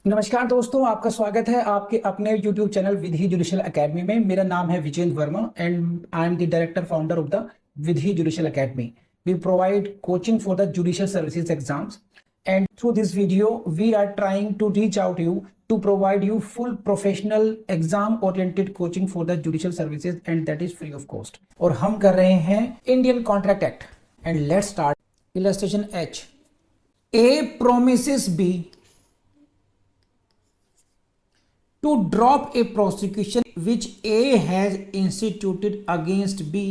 नमस्कार दोस्तों, आपका स्वागत है आपके अपने YouTube channel Vidhi judicial academy में। मेरा नाम है Vijender Verma and I am the director founder of the Vidhi judicial academy. We provide coaching for the judicial services exams and through this video we are trying to reach out you to provide you full professional exam oriented coaching for the judicial services and that is free of cost। और हम कर रहे हैं Indian contract act and let's start. Illustration H। A promises B to drop a prosecution which A has instituted against B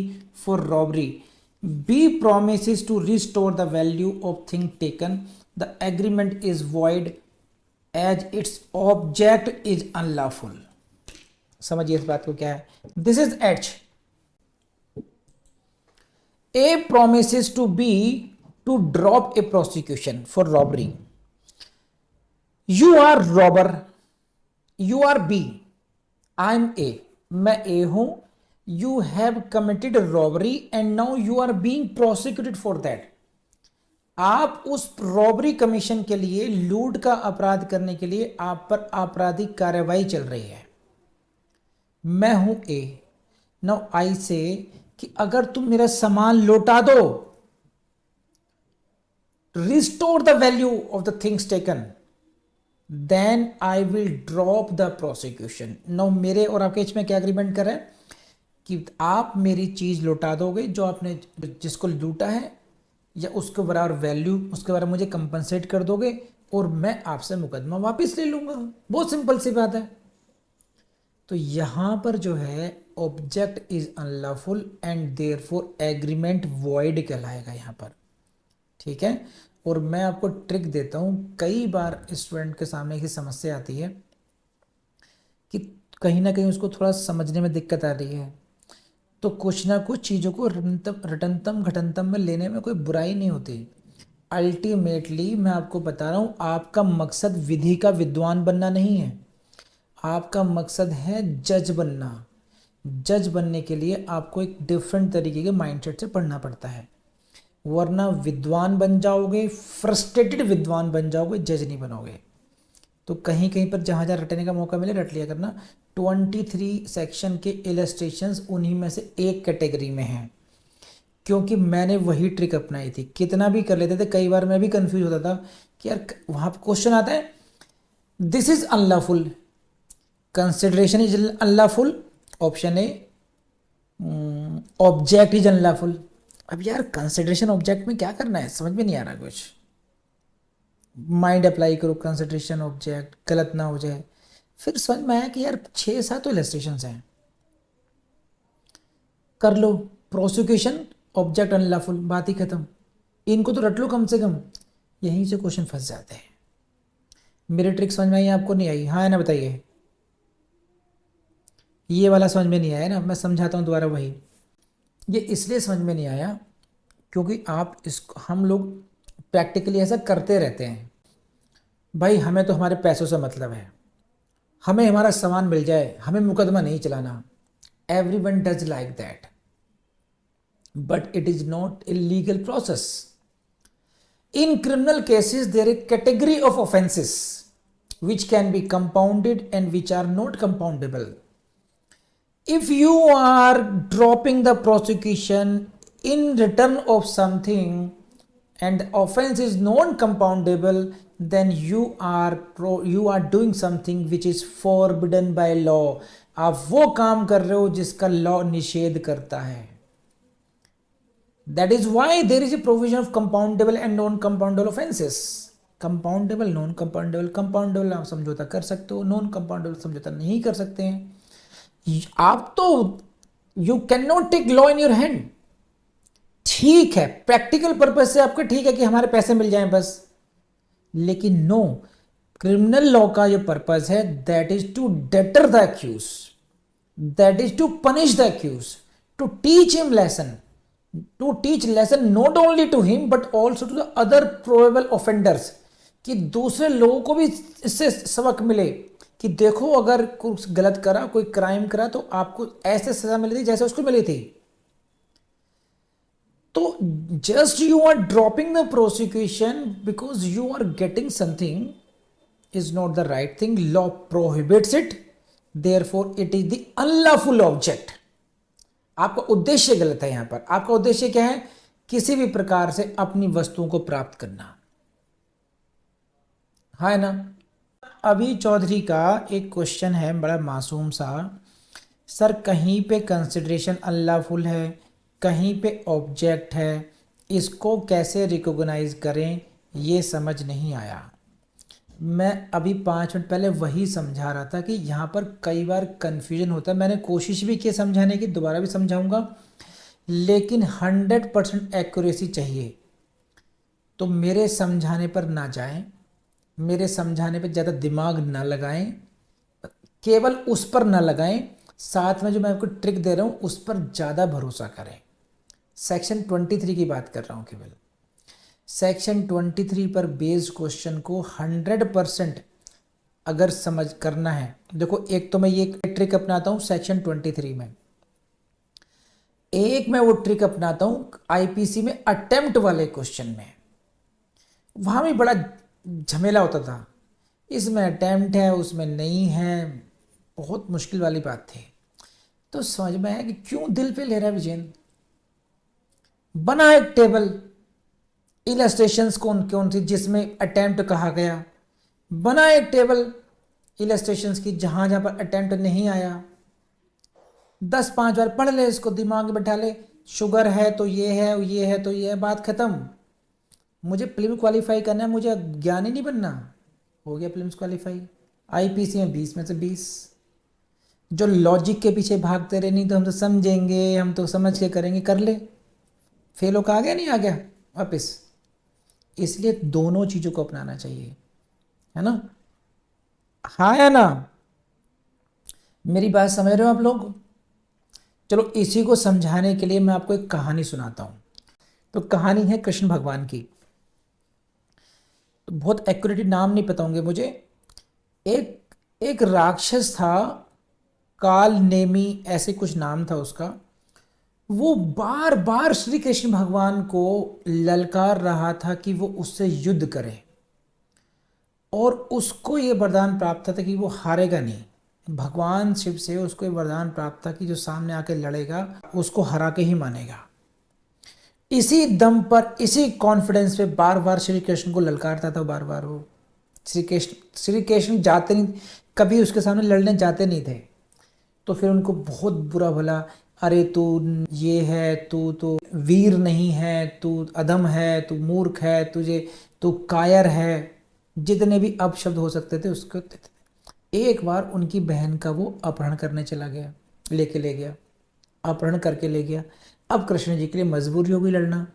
for robbery. B promises to restore the value of thing taken. The agreement is void as its object is unlawful। समझिए इस बात को क्या है। This is H। A promises to B to drop a prosecution for robbery। You are robber, you are B, I am A, मैं A हूं। You have committed robbery and now you are being prosecuted for that। आप उस robbery commission के लिए, लूट का अपराध करने के लिए आप पर आपराधिक कार्यवाही चल रही है। मैं हूं A। नाउ आई से कि अगर तुम मेरा सामान लौटा दो, restore the value of the things taken, then I will drop the prosecution. No मेरे और आपके बीच में क्या एग्रीमेंट कर रहा है कि आप मेरी चीज लौटा दोगे, जो आपने जिसको लूटा है, या उसके बराबर वैल्यू, उसके बराबर मुझे कंपनसेट कर दोगे और मैं आपसे मुकदमा वापस ले लूंगा। बहुत सिंपल सी बात है। तो यहां पर जो है object is unlawful and therefore agreement void कहलाएगा यहां पर। ठीक है। और मैं आपको ट्रिक देता हूं। कई बार स्टूडेंट के सामने की समस्या आती है कि कहीं ना कहीं उसको थोड़ा समझने में दिक्कत आ रही है, तो कुछ ना कुछ चीज़ों को रटनतम घटनतम में लेने में कोई बुराई नहीं होती। अल्टीमेटली मैं आपको बता रहा हूं, आपका मकसद विधि का विद्वान बनना नहीं है, आपका मकसद है जज बनना। जज बनने के लिए आपको एक डिफरेंट तरीके के माइंडसेट से पढ़ना पड़ता है, वरना विद्वान बन जाओगे, फ्रस्ट्रेटेड विद्वान बन जाओगे, जज नहीं बनोगे। तो कहीं कहीं पर जहाँ जहाँ रटने का मौका मिले रट लिया करना। 23 सेक्शन के इलस्ट्रेशंस उन्हीं में से एक कैटेगरी में हैं, क्योंकि मैंने वही ट्रिक अपनाई थी। कितना भी कर लेते थे, कई बार मैं भी कंफ्यूज होता था कि यार वहाँ क्वेश्चन आता है this is unlawful, consideration is unlawful, option A, object is unlawful. अब यार कंसिडरेशन ऑब्जेक्ट में क्या करना है, समझ में नहीं आ रहा कुछ। माइंड अप्लाई करो, कंसिडरेशन ऑब्जेक्ट गलत ना हो जाए। फिर समझ में आया कि यार 6-7 तो इलस्ट्रेशंस हैं, कर लो प्रोसिक्यूशन ऑब्जेक्ट अनलॉफुल, बात ही खत्म। इनको तो रट लो कम से कम। यहीं से क्वेश्चन फंस जाते हैं। मेरी ट्रिक समझ में आई आपको, नहीं आई? हाँ है ना, बताइए। ये वाला समझ में नहीं आया ना, मैं समझाता हूँ दोबारा वही। ये इसलिए समझ में नहीं आया क्योंकि हम लोग प्रैक्टिकली ऐसा करते रहते हैं। भाई हमें तो हमारे पैसों से मतलब है, हमें हमारा सामान मिल जाए, हमें मुकदमा नहीं चलाना। Everyone does like that, but it is not a legal process. In criminal cases there is category of offences which can be compounded and which are not compoundable। If you are dropping the prosecution in return of something and the offense is non-compoundable, then you are doing something which is forbidden by law। आप वो काम कर रहे हो जिसका law निषेध करता है। That is why there is a provision of compoundable and non-compoundable offenses। Compoundable, non compoundable. Compoundable आप समझौता कर सकते हो, नॉन कंपाउंडेबल समझौता नहीं कर सकते हैं। आप तो you can not take law in your hand. ठीक है, प्रैक्टिकल पर्पज से आपका ठीक है कि हमारे पैसे मिल जाएं बस, लेकिन नो, क्रिमिनल लॉ का जो पर्पज है that is to deter the accuse, that is to punish the accuse, to teach him lesson, to teach lesson not only to him but also to the other probable offenders, कि दूसरे लोगों को भी इससे सबक मिले कि देखो अगर कुछ गलत करा, कोई क्राइम करा, तो आपको ऐसे सजा मिली थी जैसे उसको मिली थी। तो just you are dropping the prosecution because you are getting something is not the right thing. Law prohibits it, therefore it is the unlawful object. आपका उद्देश्य गलत है। यहां पर आपका उद्देश्य क्या है? किसी भी प्रकार से अपनी वस्तुओं को प्राप्त करना, है ना। अभी चौधरी का एक क्वेश्चन है बड़ा मासूम सा, सर कहीं पे कंसिडरेशन अनलॉफुल है, कहीं पे ऑब्जेक्ट है, इसको कैसे रिकॉग्नाइज करें, ये समझ नहीं आया। मैं अभी 5 मिनट पहले वही समझा रहा था कि यहाँ पर कई बार कन्फ्यूजन होता है। मैंने कोशिश भी की समझाने की, दोबारा भी समझाऊंगा, लेकिन 100% एक्यूरेसी चाहिए। तो मेरे समझाने पर ना जाएं, मेरे समझाने पर ज़्यादा दिमाग ना लगाएं, केवल उस पर ना लगाएं, साथ में जो मैं आपको ट्रिक दे रहा हूँ उस पर ज़्यादा भरोसा करें। सेक्शन 23 की बात कर रहा हूँ केवल। सेक्शन 23 पर बेस्ड क्वेश्चन को 100% अगर समझ करना है, देखो एक तो मैं ये ट्रिक अपनाता हूँ सेक्शन 23 में, एक मैं वो ट्रिक अपनाता हूँ आईपीसी में अटेम्प्ट वाले क्वेश्चन में। वहाँ भी बड़ा झमेला होता था, इसमें अटेम्प्ट है उसमें नहीं है, बहुत मुश्किल वाली बात थी। तो समझ में आया कि क्यों दिल पे ले रहा है विजयन। बना एक टेबल, इलस्ट्रेशंस कौन कौन सी जिसमें अटेम्प्ट कहा गया, बना एक टेबल इलस्ट्रेशंस की जहां जहां पर अटेम्प्ट नहीं आया, 10-5 बार पढ़ ले, इसको दिमाग में बैठा ले, शुगर है तो ये है, ये है तो ये है, बात खत्म। मुझे प्रीलिम क्वालिफाई करना है, मुझे ज्ञानी नहीं बनना। हो गया प्रीलिम्स क्वालिफाई। आईपीसी में 20 में से 20। जो लॉजिक के पीछे भागते रहे, नहीं तो हम तो समझेंगे, हम तो समझ के करेंगे, कर ले, फेल होकर आ गया, नहीं आ गया वापस। इसलिए दोनों चीज़ों को अपनाना चाहिए, है ना। हाँ या ना, मेरी बात समझ रहे हो आप लोग। चलो इसी को समझाने के लिए मैं आपको एक कहानी सुनाता हूँ। तो कहानी है कृष्ण भगवान की। तो बहुत एक्यूरेट नाम नहीं पता होंगे मुझे। एक राक्षस था, काल नेमी ऐसे कुछ नाम था उसका। वो बार बार श्री कृष्ण भगवान को ललकार रहा था कि वो उससे युद्ध करे, और उसको ये वरदान प्राप्त था कि वो हारेगा नहीं। भगवान शिव से उसको ये वरदान प्राप्त था कि जो सामने आके लड़ेगा उसको हरा के ही मानेगा। इसी दम पर, इसी कॉन्फिडेंस पे बार बार श्री कृष्ण को ललकारता था। बार बार वो श्री कृष्ण जाते नहीं, कभी उसके सामने लड़ने जाते नहीं थे। तो फिर उनको बहुत बुरा भला, अरे तू ये है, तू तो वीर नहीं है, तू अधम है, तू मूर्ख है, तू कायर है, जितने भी अपशब्द हो सकते थे उसको। एक बार उनकी बहन का वो अपहरण करने चला गया, ले गया, अपहरण करके ले गया। अब कृष्ण जी के लिए मजबूरी हो गई लड़ना।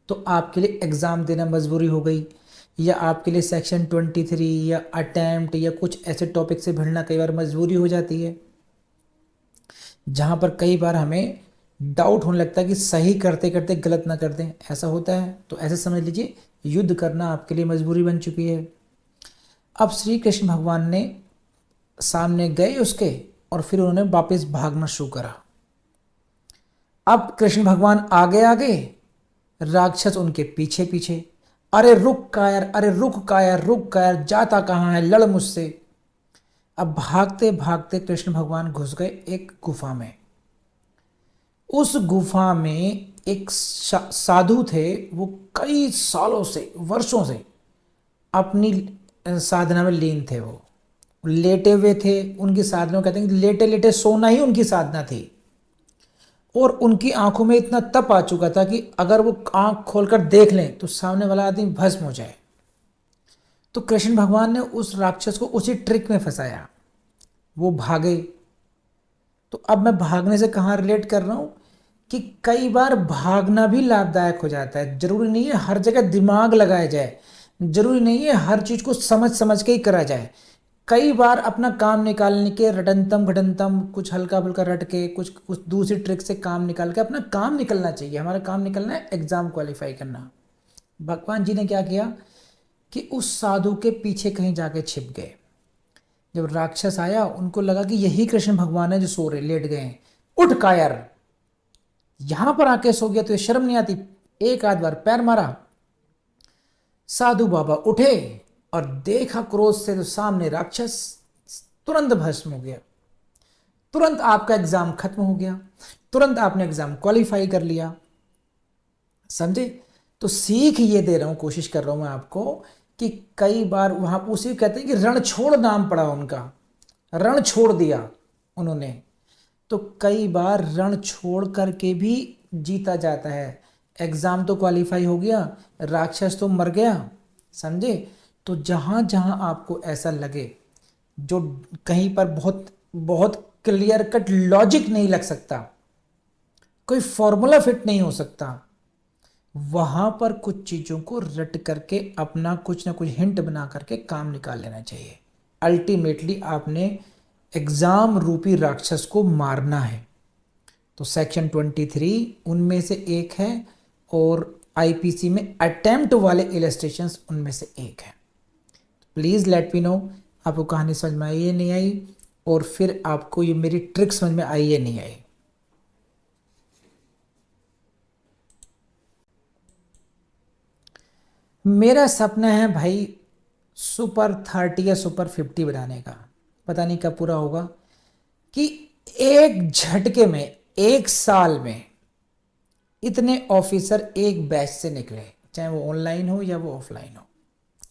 तो आपके लिए एग्ज़ाम देना मजबूरी हो गई, या आपके लिए सेक्शन 23 या अटेम्प्ट या कुछ ऐसे टॉपिक से भिड़ना कई बार मजबूरी हो जाती है, जहाँ पर कई बार हमें डाउट होने लगता है कि सही करते करते गलत ना कर दें, ऐसा होता है। तो ऐसे समझ लीजिए युद्ध करना आपके लिए मजबूरी बन चुकी है। अब श्री कृष्ण भगवान ने सामने गए उसके, और फिर उन्होंने वापस भागना शुरू करा। अब कृष्ण भगवान आगे आगे, राक्षस उनके पीछे पीछे। अरे रुक कायर, अरे रुक कायर, रुक कायर, जाता कहाँ है, लड़ मुझसे। अब भागते भागते कृष्ण भगवान घुस गए एक गुफा में। उस गुफा में एक साधु थे, वो कई सालों से, वर्षों से अपनी साधना में लीन थे। वो लेटे हुए थे, उनकी साधना कहते हैं कि लेटे लेटे सोना ही उनकी साधना थी। और उनकी आंखों में इतना तप आ चुका था कि अगर वो आंख खोलकर देख लें तो सामने वाला आदमी भस्म हो जाए। तो कृष्ण भगवान ने उस राक्षस को उसी ट्रिक में फंसाया, वो भागे। तो अब मैं भागने से कहाँ रिलेट कर रहा हूँ कि कई बार भागना भी लाभदायक हो जाता है। जरूरी नहीं है हर जगह दिमाग लगाया जाए, जरूरी नहीं है हर चीज को समझ समझ के ही करा जाए। कई बार अपना काम निकालने के रटनतम घटनतम कुछ हल्का फुल्का रट के कुछ दूसरी ट्रिक से काम निकाल के अपना काम निकलना चाहिए। हमारा काम निकलना है एग्जाम क्वालिफाई करना। भगवान जी ने क्या किया कि उस साधु के पीछे कहीं जाके छिप गए। जब राक्षस आया उनको लगा कि यही कृष्ण भगवान है जो सो रहे, लेट गए हैं। उठ कायर, यहां पर आके सो गया तो ये शर्म नहीं आती। एक आध बार पैर मारा, साधु बाबा उठे, और देखा क्रोध से तो सामने राक्षस, तुरंत भस्म हो गया, तुरंत आपका एग्जाम खत्म हो गया, तुरंत आपने एग्जाम क्वालिफाई कर लिया। समझे? तो सीख ये दे रहा हूं, कोशिश कर रहा हूं मैं आपको कि कई बार वहां उसी कहते हैं कि रण छोड़ नाम पड़ा उनका, रण छोड़ दिया उन्होंने। तो कई बार रण छोड़ करके भी जीता जाता है। एग्जाम तो क्वालिफाई हो गया, राक्षस तो मर गया। समझे? तो जहां जहां आपको ऐसा लगे, जो कहीं पर बहुत बहुत क्लियर कट लॉजिक नहीं लग सकता, कोई फॉर्मूला फिट नहीं हो सकता, वहां पर कुछ चीजों को रट करके अपना कुछ ना कुछ हिंट बना करके काम निकाल लेना चाहिए। अल्टीमेटली आपने एग्जाम रूपी राक्षस को मारना है। तो सेक्शन 23 उनमें से एक है, और आईपीसी में अटेम्प्ट वाले इलस्ट्रेशंस उनमें से एक है। प्लीज़ लेट मी नो आपको कहानी समझ में आई या नहीं आई, और फिर आपको ये मेरी ट्रिक समझ में आई या नहीं आई। मेरा सपना है भाई सुपर 30 या सुपर 50 बनाने का, पता नहीं कब पूरा होगा, कि एक झटके में एक साल में इतने ऑफिसर एक बैच से निकले, चाहे वो ऑनलाइन हो या वो ऑफलाइन हो,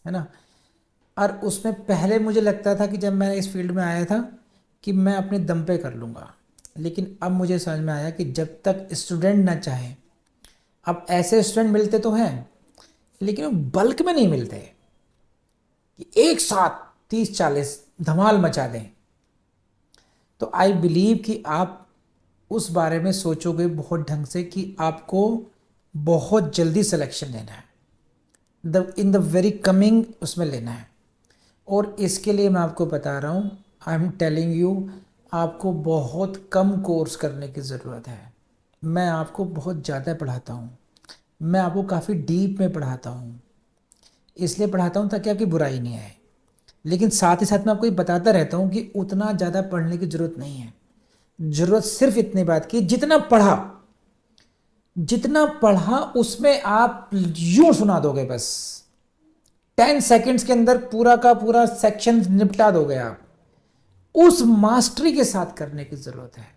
है ना। और उसमें पहले मुझे लगता था कि जब मैं इस फील्ड में आया था कि मैं अपने दम पे कर लूँगा, लेकिन अब मुझे समझ में आया कि जब तक स्टूडेंट ना चाहे, अब ऐसे स्टूडेंट मिलते तो हैं लेकिन वो बल्क में नहीं मिलते कि एक साथ 30-40 धमाल मचा दें। तो आई बिलीव कि आप उस बारे में सोचोगे बहुत ढंग से कि आपको बहुत जल्दी सिलेक्शन लेना है, इन द वेरी कमिंग उसमें लेना है। और इसके लिए मैं आपको बता रहा हूँ, आई एम टेलिंग यू, आपको बहुत कम कोर्स करने की ज़रूरत है। मैं आपको बहुत ज़्यादा पढ़ाता हूँ, मैं आपको काफ़ी डीप में पढ़ाता हूँ, इसलिए पढ़ाता हूँ ताकि आपकी बुराई नहीं आए। लेकिन साथ ही साथ मैं आपको ये बताता रहता हूँ कि उतना ज़्यादा पढ़ने की ज़रूरत नहीं है। ज़रूरत सिर्फ इतनी बात की, जितना पढ़ा उसमें आप यूं सुना दोगे, बस 10 सेकेंड्स के अंदर पूरा का पूरा सेक्शन निपटा दोगे आप। उस मास्टरी के साथ करने की ज़रूरत है।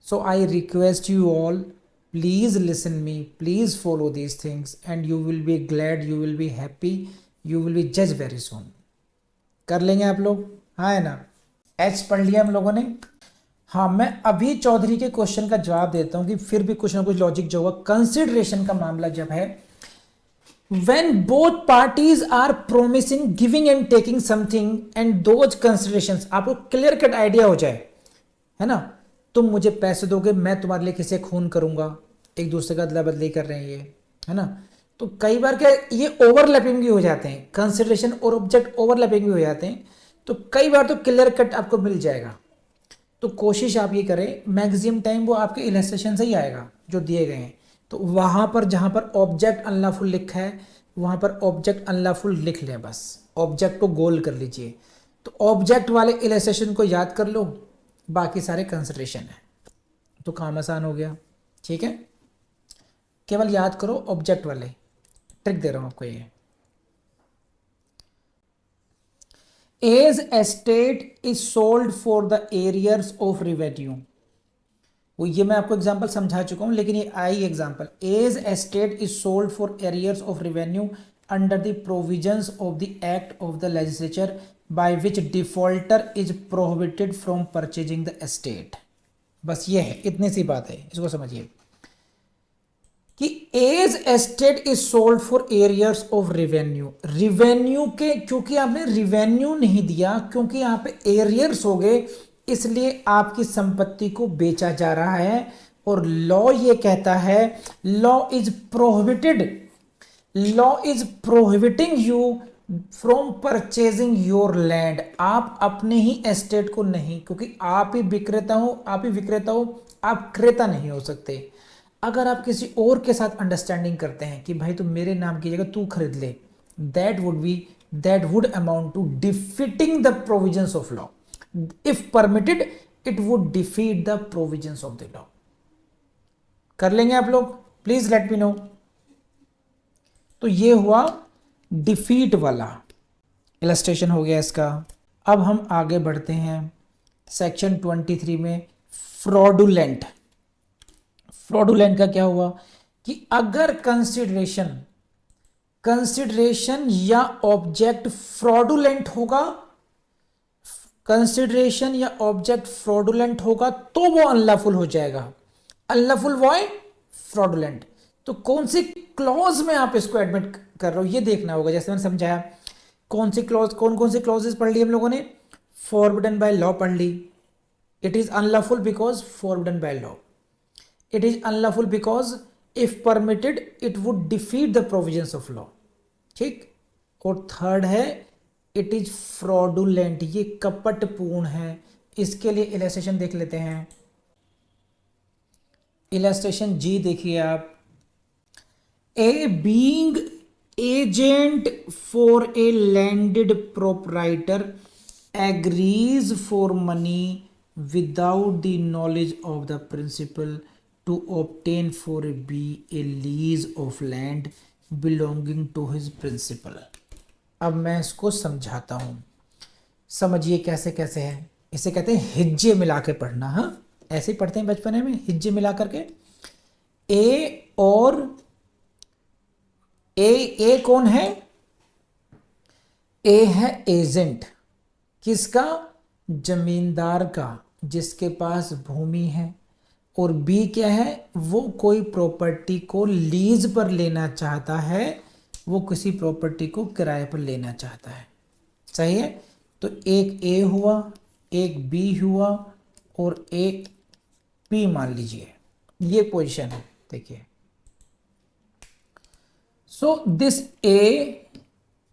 So I request you all, please listen me, please follow these things and you will be glad, you will be happy, you will be जज वेरी सून। कर लेंगे आप लोग? हाँ है ना? एच पढ़ लिया हम लोगों ने। हाँ, मैं अभी चौधरी के क्वेश्चन का जवाब देता हूं कि फिर भी कुछ ना कुछ लॉजिक जो होगा। कंसिडरेशन का मामला जब है, when both parties are promising giving and taking something and those considerations, आपको क्लियर कट आइडिया हो जाए, है ना, तुम मुझे पैसे दोगे, मैं तुम्हारे लिए किसे खून करूंगा, एक दूसरे का अदला बदली कर रहे हैं ये, है ना। तो कई बार क्या ये ओवरलैपिंग भी हो जाते हैं, कंसिडरेशन और ऑब्जेक्ट ओवरलैपिंग भी हो जाते हैं, तो कई बार तो क्लियर कट आपको मिल जाएगा। तो कोशिश आप ये करें, मैक्सिमम टाइम वो आपके इलस्ट्रेशन से ही आएगा जो दिए गए हैं। तो वहाँ पर जहाँ पर ऑब्जेक्ट अनलॉफुल लिखा है, वहाँ पर ऑब्जेक्ट अनलॉफुल लिख लें, बस ऑब्जेक्ट को गोल कर लीजिए। तो ऑब्जेक्ट वाले इलस्ट्रेशन को याद कर लो, बाकी सारे कंसिडरेशन है, तो काम आसान हो गया। ठीक है, केवल याद करो ऑब्जेक्ट वाले, ट्रिक दे रहा हूँ आपको ये। As estate is sold for the arrears of revenue, वो ये मैं आपको एग्जांपल समझा चुका हूं, लेकिन ये I example, as estate is sold for arrears of revenue under the provisions of the act of the legislature by which defaulter is prohibited from purchasing the estate. बस ये है, इतनी सी बात है, इसको समझिए कि as estate is sold for arrears of revenue, revenue के, क्योंकि आपने रिवेन्यू नहीं दिया, क्योंकि यहां पे एरियर्स हो गए, इसलिए आपकी संपत्ति को बेचा जा रहा है। और लॉ ये कहता है, law is prohibited, law is prohibiting you from purchasing your land. आप अपने ही एस्टेट को नहीं, क्योंकि आप ही विक्रेता हो, आप क्रेता नहीं हो सकते। अगर आप किसी और के साथ अंडरस्टैंडिंग करते हैं कि भाई तुम मेरे नाम की जगह तू खरीद ले, that would amount to defeating the provisions of law. If permitted it would defeat the provisions of the law. कर लेंगे आप लोग? Please let me know. तो ये हुआ डिफीट वाला। इलस्ट्रेशन हो गया इसका। अब हम आगे बढ़ते हैं सेक्शन 23 में, फ्रॉडुलेंट। फ्रॉडुलेंट का क्या हुआ कि अगर कंसिडरेशन या ऑब्जेक्ट फ्रॉडुलेंट होगा, कंसिडरेशन या ऑब्जेक्ट फ्रॉडुलेंट होगा तो वो अनलॉफुल हो जाएगा। Unlawful void fraudulent. तो कौन सी क्लॉज में आप इसको एडमिट कर रहे हो ये देखना होगा। जैसे मैंने समझाया कौन सी क्लॉज, कौन कौन सी क्लॉजेस पढ़ ली हम लोगों ने। फॉरबिडन बाय लॉ पढ़ ली, it is unlawful because forbidden by law. It is unlawful because if permitted it would defeat the provisions of law. ठीक। और थर्ड है इट इज फ्रॉडुलेंट, ये कपटपूर्ण है। इसके लिए इलस्ट्रेशन देख लेते हैं। इलस्ट्रेशन जी देखिए आप। A being agent for a landed proprietor agrees for money without the knowledge of the principal to obtain for A B a lease of land belonging to his principal. अब मैं इसको समझाता हूं, समझिए कैसे कैसे है। इसे कहते हैं हिज्जे मिला के पढ़ना। हाँ, ऐसे ही पढ़ते हैं बचपने में, हिज्जे मिला करके। ए और ए कौन है? ए है एजेंट, किसका? जमींदार का, जिसके पास भूमि है। और बी क्या है? वो कोई प्रॉपर्टी को लीज पर लेना चाहता है, वो किसी प्रॉपर्टी को किराए पर लेना चाहता है। सही है। तो एक ए हुआ, एक बी हुआ और एक पी मान लीजिए, ये पोजीशन है। देखिए, so this A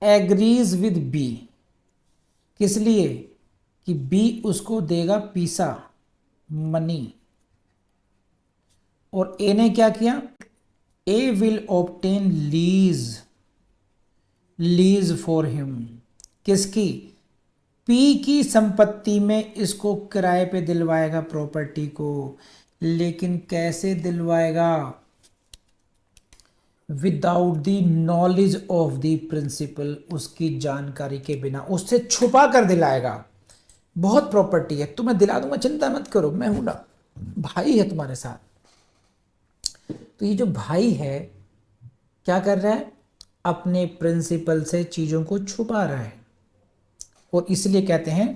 agrees with B, किस लिए? कि बी उसको देगा पैसा, मनी। और ए ने क्या किया? A will obtain lease for him, किसकी? पी की संपत्ति में इसको किराए पे दिलवाएगा प्रॉपर्टी को। लेकिन कैसे दिलवाएगा? Without the knowledge of the principal, उसकी जानकारी के बिना, उससे छुपा कर दिलाएगा। बहुत प्रॉपर्टी है, तुम्हें दिला दूंगा, चिंता मत करो, मैं हूं ना, भाई है तुम्हारे साथ। तो ये जो भाई है क्या कर रहा है? अपने प्रिंसिपल से चीजों को छुपा रहा है। और इसलिए कहते हैं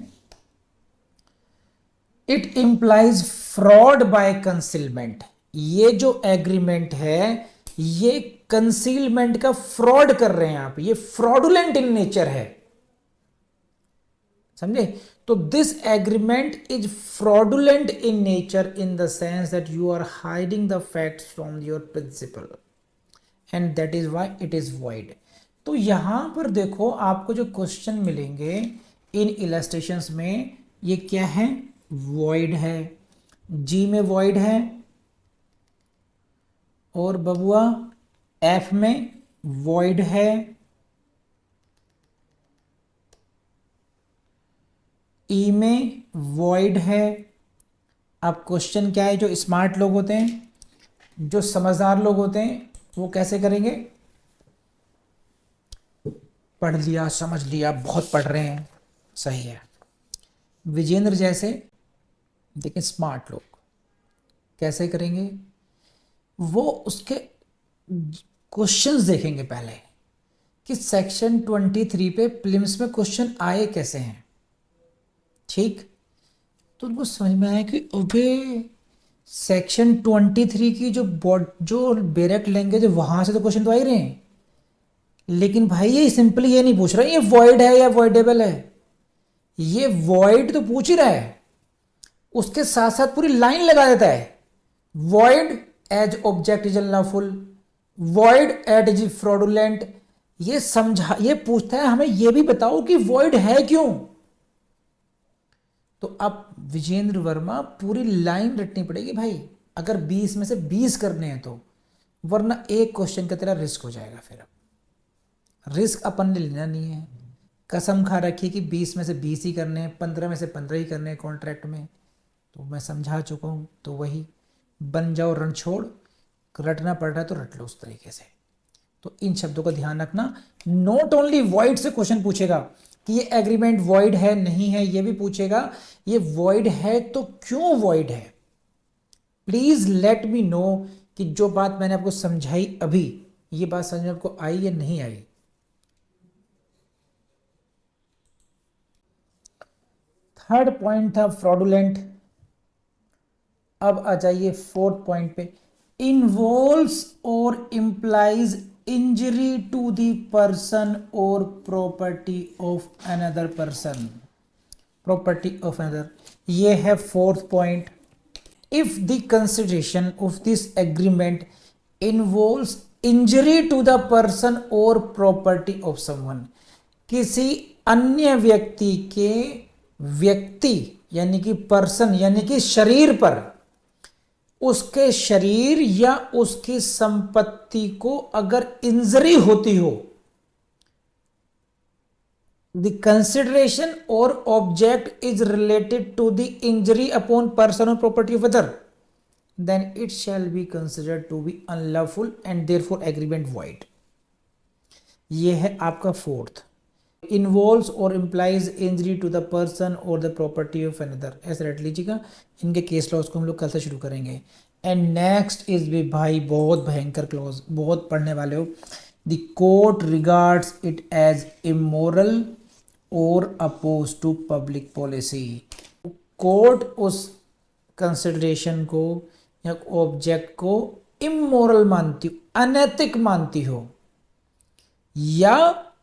it implies fraud bye concealment. ये जो एग्रीमेंट है ये कंसीलमेंट का फ्रॉड कर रहे हैं आप, ये फ्रॉडुलेंट इन नेचर है। समझे? तो this agreement is fraudulent in nature in the sense that you are hiding the facts from your principal and that is why it is void. तो यहां पर देखो, आपको जो क्वेश्चन मिलेंगे इन इलस्ट्रेशंस में, ये क्या है? वॉइड है, जी में वॉइड है, और बबुआ एफ में वॉइड है, ई में वॉइड है। अब क्वेश्चन क्या है? जो स्मार्ट लोग होते हैं, जो समझदार लोग होते हैं, वो कैसे करेंगे? पढ़ लिया, समझ लिया, बहुत पढ़ रहे हैं, सही है। विजेंद्र जैसे देखिए स्मार्ट लोग कैसे करेंगे? वो उसके क्वेश्चंस देखेंगे पहले कि सेक्शन 23 पे प्रीलिम्स में क्वेश्चन आए कैसे हैं। ठीक। तो उनको समझ में आया कि अबे सेक्शन 23 की जो डायरेक्ट लैंग्वेज है वहां से तो क्वेश्चन तो आ ही रहे हैं, लेकिन भाई ये सिंपली ये नहीं पूछ रहा ये वॉइड है या वॉइडेबल है। ये वॉइड तो पूछ ही रहा है, उसके साथ साथ पूरी लाइन लगा देता है। Void as object is unlawful, void as is fraudulent. ये समझा, ये पूछता है हमें ये भी बताओ कि वॉइड है क्यों। तो अब विजेंद्र वर्मा पूरी लाइन रटनी पड़ेगी भाई, अगर 20 में से 20 करने हैं तो, वरना एक क्वेश्चन का तेरा रिस्क हो जाएगा। फिर अब रिस्क अपन ने लेना नहीं है। कसम खा रखी कि 20 में से 20 ही करने हैं, 15 में से 15 ही करने हैं कॉन्ट्रैक्ट में। तो मैं समझा चुका हूँ, तो वही बन जाओ रण छोड़, रटना पड़ रहा है तो रट लो उस तरीके से। तो इन शब्दों का ध्यान रखना। नॉट ओनली वॉइड से क्वेश्चन पूछेगा, कि ये एग्रीमेंट वॉइड है नहीं है, ये भी पूछेगा। ये वॉइड है तो क्यों वॉइड है, प्लीज लेट मी नो कि जो बात मैंने आपको समझाई अभी, ये बात समझ में आपको आई या नहीं आई। थर्ड पॉइंट था फ्रॉडुलेंट। अब आ जाइए फोर्थ पॉइंट पे, इन्वॉल्व्स और implies injury to the person और property of another person, property of another, ये है fourth point. If the consideration of this agreement involves injury to the person और प्रॉपर्टी ऑफ समवन, किसी अन्य व्यक्ति के, व्यक्ति यानी कि पर्सन यानी कि शरीर पर, उसके शरीर या उसकी संपत्ति को अगर इंजरी होती हो, द कंसिडरेशन और object is related to the injury upon person और property of other, then it shall be considered to be unlawful and therefore agreement void। ये है आपका फोर्थ, involves और implies injury to the person or the property of another, ऐसे रट लीजिएगा। इनके case laws को हम लोग कल से शुरू करेंगे। एंड नेक्स्ट इज भी भाई बहुत भयंकर क्लॉज, बहुत पढ़ने वाले हो। The court regards it as immoral और opposed to public policy, court उस कंसिडरेशन को या ऑब्जेक्ट को इमोरल मानती हो, अनैतिक मानती हो, या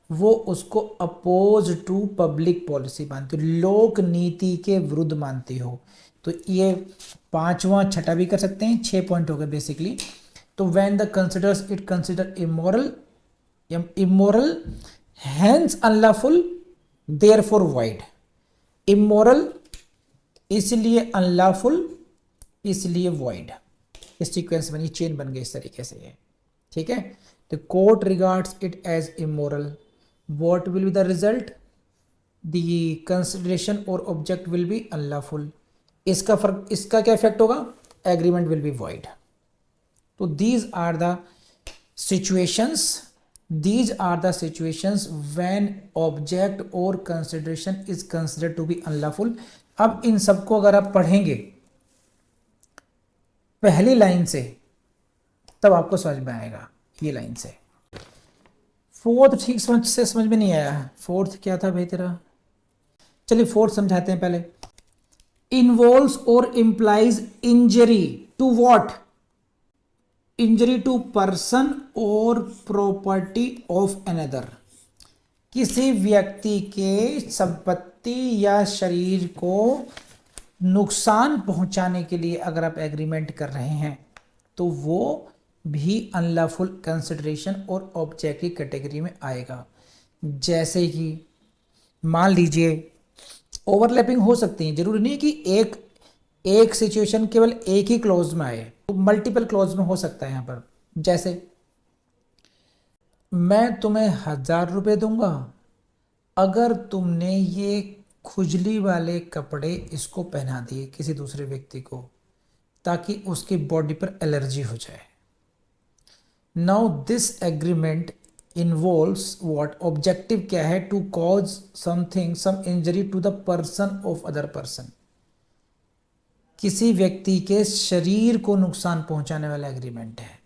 वो उसको अपोज टू पब्लिक पॉलिसी मानती हो, लोक नीति के विरुद्ध मानती हो। तो ये पांचवा छठा भी कर सकते हैं, 6 पॉइंट हो गए बेसिकली। तो when the considers it consider immoral, immoral hence unlawful therefore void, immoral इसलिए अनलॉफुल इसलिए वॉइड, इस सीक्वेंस बनी, चेन बन गई इस तरीके से ये, ठीक है। The court regards it as immoral, what will be the result, the consideration और ऑब्जेक्ट विल बी अनलॉफुल। इसका फर्क, इसका क्या इफेक्ट होगा, एग्रीमेंट विल बी वॉइड। तो these are the situations, these are the situations when object or consideration is considered to be unlawful। अब इन सबको अगर आप पढ़ेंगे पहली लाइन से तब आपको समझ में आएगा, ये लाइन से। फोर्थ ठीक समझ में नहीं आया, फोर्थ क्या था भाई तेरा, चलिए फोर्थ समझाते हैं पहले। इन्वॉल्व्स और implies injury to what, injury to person और प्रॉपर्टी ऑफ अनदर, किसी व्यक्ति के संपत्ति या शरीर को नुकसान पहुंचाने के लिए अगर आप एग्रीमेंट कर रहे हैं तो वो भी अनलॉफुल कंसिडरेशन और ऑब्जेक्ट की कैटेगरी में आएगा। जैसे कि मान लीजिए ओवरलैपिंग हो सकती है, जरूरी नहीं कि एक सिचुएशन केवल एक ही क्लॉज में आए, तो मल्टीपल क्लॉज में हो सकता है। यहाँ पर जैसे मैं तुम्हें 1000 रुपये दूंगा अगर तुमने ये खुजली वाले कपड़े इसको पहना दिए किसी दूसरे व्यक्ति को ताकि उसकी बॉडी पर एलर्जी हो जाए। Now this agreement involves what, objective क्या है, to cause something, some injury to the person of other person, किसी व्यक्ति के शरीर को नुकसान पहुंचाने वाला एग्रीमेंट है।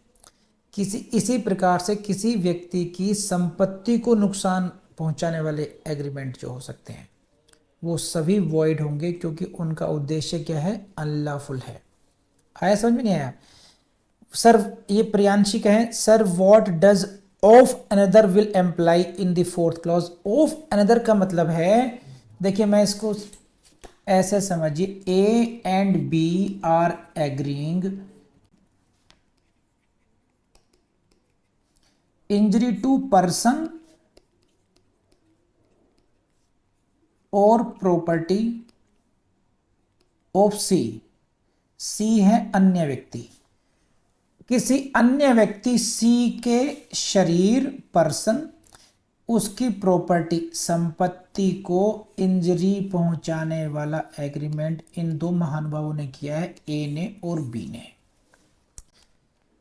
इसी प्रकार से किसी व्यक्ति की संपत्ति को नुकसान पहुंचाने वाले एग्रीमेंट जो हो सकते हैं वो सभी वॉइड होंगे, क्योंकि उनका उद्देश्य क्या है, अनलॉफुल है। आया समझ में नहीं आया सर? ये प्रियांशी कहें sir what does of another will imply in the fourth clause. Of another का मतलब है, देखिए मैं इसको ऐसे समझिए, A and B are agreeing injury to person और प्रॉपर्टी ऑफ सी, सी है अन्य व्यक्ति, किसी अन्य व्यक्ति सी के शरीर, पर्सन, उसकी प्रॉपर्टी, संपत्ति को इंजरी पहुंचाने वाला एग्रीमेंट इन दो महानुभावों ने किया है, ए ने और बी ने।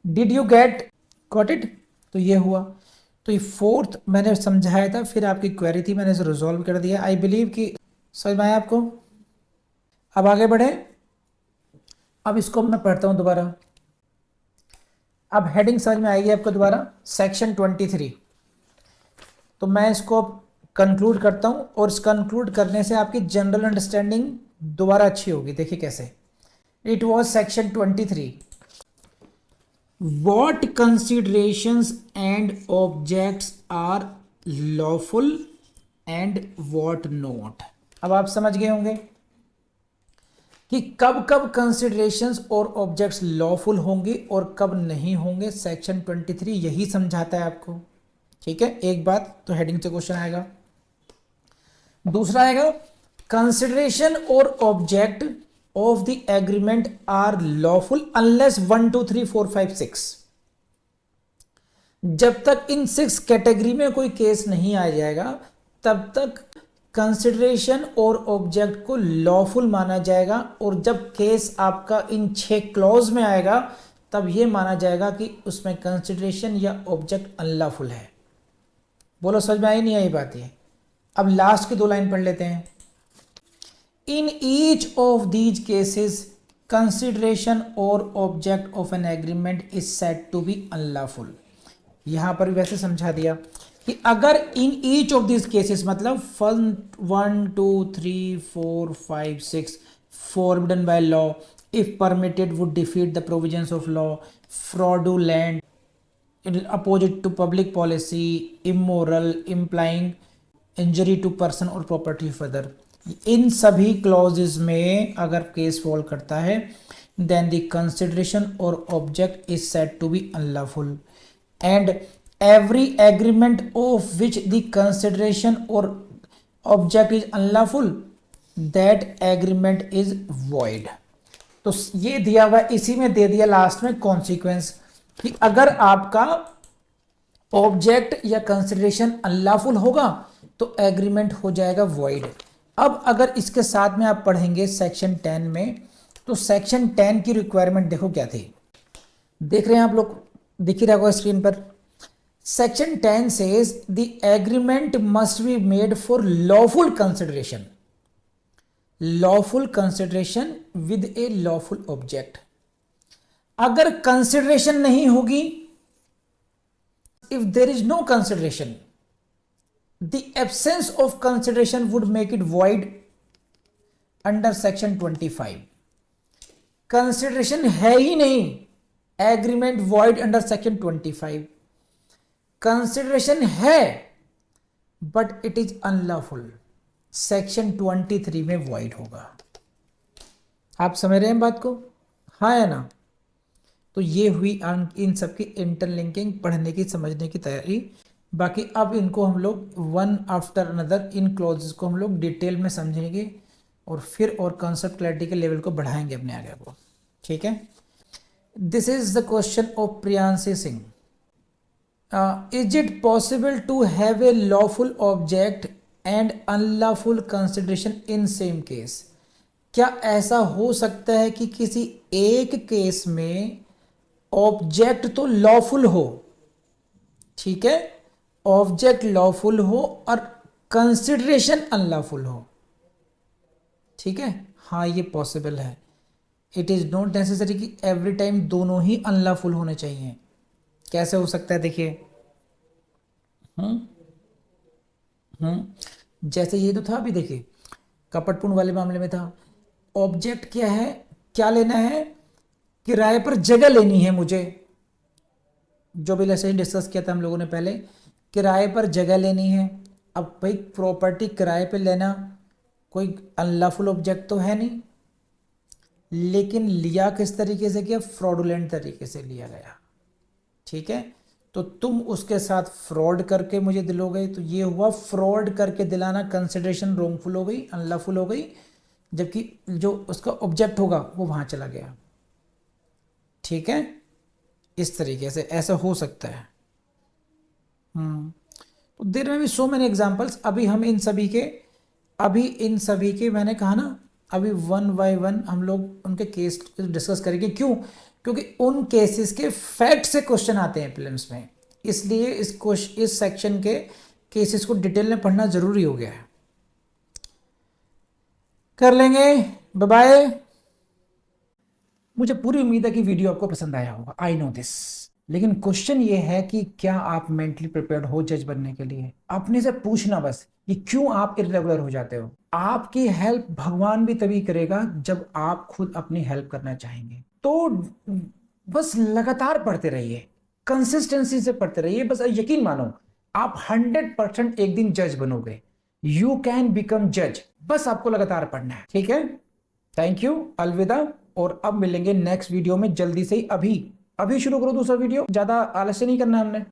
Did you got it? तो ये हुआ। तो ये फोर्थ मैंने समझाया था, फिर आपकी क्वेरी थी, मैंने इसे रिजॉल्व कर दिया। आई बिलीव कि समझ में आया आपको। अब आगे बढ़े। अब इसको मैं पढ़ता हूं दोबारा। अब हेडिंग समझ में आएगी आपको दोबारा, सेक्शन 23। तो मैं इसको कंक्लूड करता हूं, और इस कंक्लूड करने से आपकी जनरल अंडरस्टैंडिंग दोबारा अच्छी होगी। देखिए कैसे। It was section 23। What considerations and objects are lawful and what not। अब आप समझ गए होंगे कि कब कब कंसिडरेशंस और ऑब्जेक्ट्स लॉफुल होंगे और कब नहीं होंगे। सेक्शन 23 यही समझाता है आपको। ठीक है, एक बात तो हेडिंग से क्वेश्चन आएगा। दूसरा आएगा, कंसिडरेशन और object of the agreement are lawful unless 1 2 3 4 5 6। जब तक इन 6 कैटेगरी में कोई केस नहीं आ जाएगा तब तक कंसिडरेशन और ऑब्जेक्ट को लॉफुल माना जाएगा, और जब केस आपका इन 6 क्लॉज में आएगा तब यह माना जाएगा कि उसमें कंसिडरेशन या ऑब्जेक्ट अनलॉफुल है। बोलो समझ में आई नहीं आई बात ये। अब लास्ट की 2 लाइन पढ़ लेते हैं। In each of these cases consideration और object of an agreement is said to be unlawful. यहां पर भी वैसे समझा दिया कि अगर in each of this cases मतलब 1 2 3 4 5 6 forbidden by law, if permitted would defeat the provisions of law, fraudulent, opposite to public policy, immoral, implying injury to person or property of other। इन सभी क्लॉजेस में अगर case fall करता है then the consideration or object is said to be unlawful, and every agreement of which the consideration or object is unlawful, that agreement is void। तो ये दिया हुआ, इसी में दे दिया लास्ट में कॉन्सिक्वेंस कि अगर आपका ऑब्जेक्ट या कंसिडरेशन अनलॉफुल होगा तो एग्रीमेंट हो जाएगा void। अब अगर इसके साथ में आप पढ़ेंगे सेक्शन 10 में, तो सेक्शन 10 की रिक्वायरमेंट देखो क्या थी। देख रहे हैं आप लोग, दिख ही रहा होगा स्क्रीन पर। Section 10 says the agreement must be made for lawful consideration, lawful consideration with a lawful object। अगर कंसिडरेशन नहीं होगी, if there is no consideration, the absence of consideration would make it void under section 25। Consideration है ही नहीं, agreement void under section 25। Consideration है but it is unlawful, section 23 में void होगा। आप समझ रहे हैं बात को, हाँ या ना। तो ये हुई इन सबकी इंटरलिंकिंग, पढ़ने की समझने की तैयारी। बाकी अब इनको हम लोग one after another in clauses को हम लोग डिटेल में समझेंगे और फिर और कॉन्सेप्ट क्लैरिटी के लेवल को बढ़ाएंगे अपने आगे को। ठीक है, this is the question of Priyanshi Singh. Is it possible to have a lawful object and unlawful consideration in same case. क्या ऐसा हो सकता है कि किसी एक केस में ऑब्जेक्ट तो लॉफुल हो, ठीक है, ऑब्जेक्ट लॉफुल हो और कंसिडरेशन अनलॉफुल हो। ठीक है, हाँ ये पॉसिबल है। इट इज नॉट नेसेसरी कि एवरी टाइम दोनों ही अनलॉफुल होने चाहिए। कैसे हो सकता है देखिए, जैसे ये तो था अभी देखिए कपटपूर्ण वाले मामले में था, ऑब्जेक्ट क्या है, क्या लेना है, किराए पर जगह लेनी है मुझे, जो भी लेसन डिस्कस किया था हम लोगों ने पहले, किराए पर जगह लेनी है। अब भाई प्रॉपर्टी किराए पे लेना कोई अनलॉफुल ऑब्जेक्ट तो है नहीं, लेकिन लिया किस तरीके से किया, फ्रॉडुलेंट तरीके से लिया गया। ठीक है, तो तुम उसके साथ फ्रॉड करके मुझे दिलोगे, तो ये हुआ फ्रॉड करके दिलाना, कंसिडरेशन रॉन्गफुल हो गई, अनलॉफुल हो गई, जबकि जो उसका ऑब्जेक्ट होगा वो वहां चला गया। ठीक है, इस तरीके से ऐसा हो सकता है। तो देयर में भी सो मेनी एग्जांपल्स। अभी हम इन सभी के मैंने कहा ना, अभी वन बाय वन हम लोग उनके केस डिस्कस करेंगे। क्यों? क्योंकि उन केसेस के फैक्ट से क्वेश्चन आते हैं प्रीलिम्स में। इसलिए इस सेक्शन के केसेस को डिटेल में पढ़ना जरूरी हो गया है। कर लेंगे। Bye bye. मुझे पूरी उम्मीद है कि वीडियो आपको पसंद आया होगा, आई नो दिस। लेकिन क्वेश्चन ये है कि क्या आप मेंटली प्रिपेयर्ड हो जज बनने के लिए? अपने से पूछना बस कि क्यों आप इरेगुलर हो जाते हो। आपकी हेल्प भगवान भी तभी करेगा जब आप खुद अपनी हेल्प करना चाहेंगे। तो बस लगातार पढ़ते रहिए, कंसिस्टेंसी से पढ़ते रहिए। बस यकीन मानो, आप 100% एक दिन जज बनोगे। यू कैन बिकम जज। बस आपको लगातार पढ़ना है, ठीक है? थैंक यू, अलविदा। और अब मिलेंगे नेक्स्ट वीडियो में जल्दी से ही। अभी अभी शुरू करो दूसरा वीडियो, ज्यादा आलस्य नहीं करना हमने।